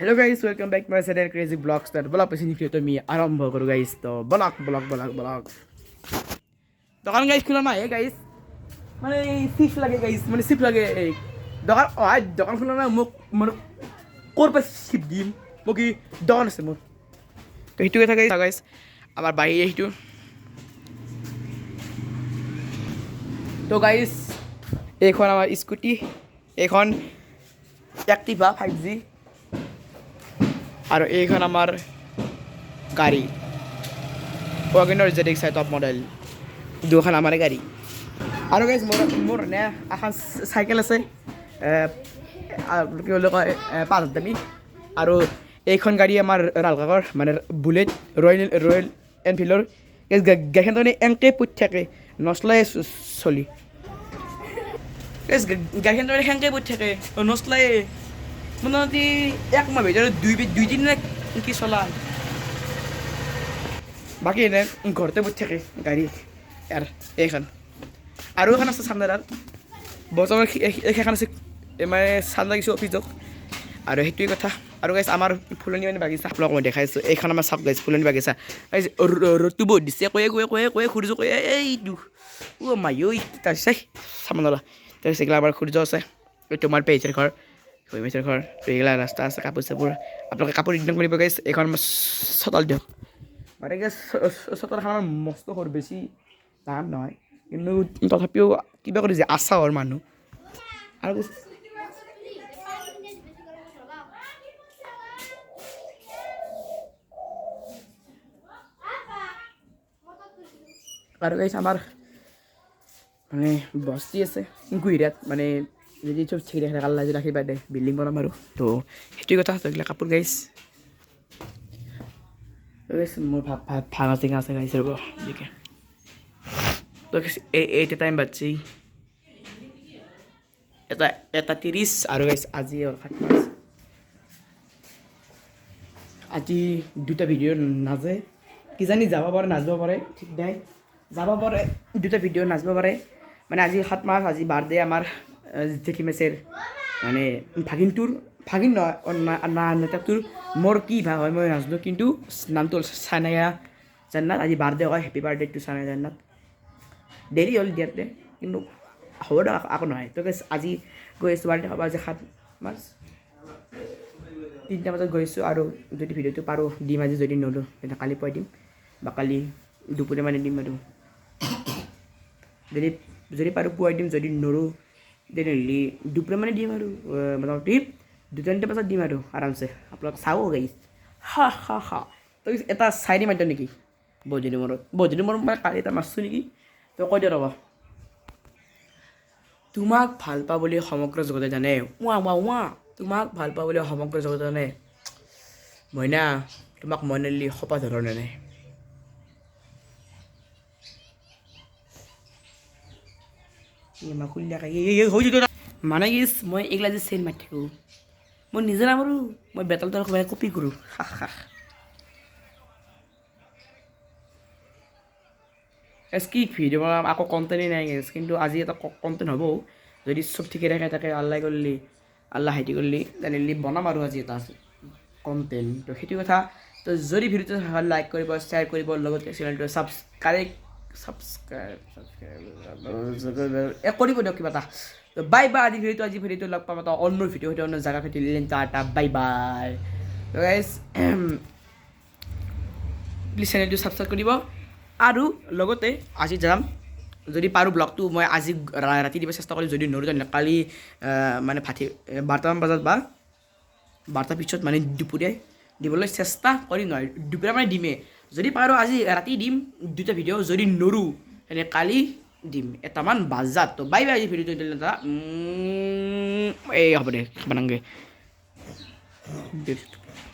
Hello guys, welcome back to my channel Crazy Vlogs. तर बोला पैसे निकले तो मी आरंभ करू guys. तो ब्लॉग. দোকান guys খোলা নাই guys. মানে সিফ লাগে guys, মানে সিফ লাগে দোকান দোকান খোলা না মোক মানে কোৰ পে সিফ দিম মোক কি দোকান আছে মোৰ তো সেইটো কথা guys আমাৰ বাহি এইটো তো guys এইখন আমাৰ স্কুটি এইখন Activa 5G আৰু এইখন আমাৰ গাড়ী Bagan ZX টপ মডেল দুখন আমাৰ গাড়ী আৰু গাইজ মোৰ নে এখন চাইকেল আছে কি বুলি কয় 5,000 দামী আৰু এইখন গাড়ী আমাৰ ৰালকাকৰ মানে বুলেট ৰয়েল এনফিল্ডৰ গাড়ীখন মানে এংকে পুট থাকে নচলাই চলি গাড়ীখন মানে সেংকে পুট থাকে নচলাই মোটামুটি এক মাহ ভিতৰত দুই দিন কি চলা বাকী এনে ঘৰতে পুট থাকে গাড়ী আৰ এইখান আৰু এখন আছে সামনাৰ বৰ্তমান এইখন আছে মানে সামনা কিছু অফিসক আৰু সেইটোৱে কথা আৰু গাইছ আমাৰ ফুলনি মানে বাগিচা আপোনালোকক মই দেখাইছোঁ এইখন আমাৰ চাওক গাইছ ফুলনি বাগিচা গাইছ ৰ'দটো বহুত দিছে কৈ সূৰ্য কৈ এইটো মাই ঐ তাৰ চাই চামনালা তাৰপিছত এইগিলা আমাৰ সূৰ্য আছে এইটো আমাৰ পেহীৰ ঘৰ পেহীৰ ঘৰ এইগিলা ৰাস্তা আছে কাপোৰ চাপোৰ আপোনালোকে কাপোৰ ৰিটাৰ্ণ কৰিব গাইছ এইখন আমাৰ চোতাল দিয়ক মানে গাইছ চোতালখন আমাৰ মস্ত সৰু বেছি দাম নহয় কিন্তু তথাপিও কিবা কৰি যে আছাৰ মানুহ আৰু আৰু গাইছ আমাৰ মানে বস্তি আছে গুইৰাত মানে যদি চব ঠিক ৰাখে কাল্লা যদি ৰাখিবা দে বিল্ডিং বনাম আৰু তো সেইটোৱে কথা এইগিলা কাপোৰ গাইছ মোৰ ভাঙা চিঙা আছে গাইছ ৰ'ব এনেকৈ তো এইটা টাইম বাজছে এটা 30 আৰু গাইছ আজি আজি দুটা ভিডিঅ' নাজে কিজানি যাব পাৰে নাযাব পাৰে ঠিক নাই যাব পাৰে দুটা ভিডিঅ' নাযাব পাৰে মানে আজি 7 মাৰ্চ আজি বাৰ্থডে আমাৰ জেঠি মেচেৰ মানে ভাগিন নহয় তোৰ মোৰ কি ভাগ হয় মই নাজানো কিন্তু নামটো হ'ল চানায়া জান্নাত আজি বাৰ্থডে হয় হেপী বাৰ্থডে টু চানায়া জান্নাত দেৰি হ'ল দিয়াতে কিন্তু হ'ব দে আকৌ নহয় তো আজি গৈ আছোঁ বাৰ্থডে খাব আজি 7 মাৰ্চ 3টা বজাত গৈ আছোঁ আৰু যদি ভিডিঅ'টো পাৰোঁ দিম আজি যদি নলোঁ তেতিয়া কালি পুৱাই দিম বা কালি দুপৰীয়া মানে দিম আৰু যদি পাৰোঁ পুৱাই দিম যদি নৰোঁ তেনেহ'লে দুপৰীয়া মানে দিম আৰু মোটামুটি 2-3টা বজাত দিম আৰু আৰামছে আপোনালোক চাব গাইছ হা তো এটা চাই দিম এতিয়া নেকি বহুদিনৰ মূৰত মানে কালি এটা মাৰছোঁ নেকি তো কৈ দিয়ক ৰ'ব তোমাক ভাল পা বুলি সমগ্ৰ জগতে জানে তোমাক ভাল পা বুলি সমগ্ৰ জগতে জানে মইনা তোমাক মনেলি সপা ধৰণে নাই মানে কি মই এইগিলা যে চেন মাৰি থাকোঁ মই নিজে নামাৰোঁ মই বেতালটো কপি কৰোঁ কি ভিডিঅ' বনাম আকৌ কণ্টেণ্টেই নাই গেছ কিন্তু আজি এটা কণ্টেণ্ট হ'ব যদি চব ঠিকে থাকে তাকে আল্লাহ হাইটি কৰিলি তেনেহ'লে বনাম আৰু আজি এটা কণ্টেণ্ট তো সেইটো কথা তো যদি ভিডিঅ'টো লাইক কৰিব শ্বেয়াৰ কৰিব লগতে চেনেলটো ছাবস্ক্ৰাইব কৰিব দিয়ক কিবা এটা তো বাই আজি ভিডিঅ'টো লগ পাম এটা অন্য ভিডিঅ' সেইটো অন্য জেগা ভিডিঅ' টাটা বাই তো গাইজ প্লিজ চেনেলটো ছাবস্ক্ৰাইব কৰিব আৰু লগতে আজি যাম যদি পাৰোঁ ব্লগটো মই আজি ৰাতি দিব চেষ্টা কৰিম যদি নৰোঁ তেনেহ'লে কালি মানে 12টামান বজাত বা 12টাৰ পিছত মানে দুপৰীয়াই দিবলৈ চেষ্টা কৰিম নহয় দুপৰীয়া মানে দিমেই যদি পাৰোঁ আজি ৰাতি দিম 2টা ভিডিঅ' যদি নৰোঁ তেনে কালি দিম 1টামান বজাত তো বাই আজি ভিডিঅ'টো এই হ'ব দে বনাংগে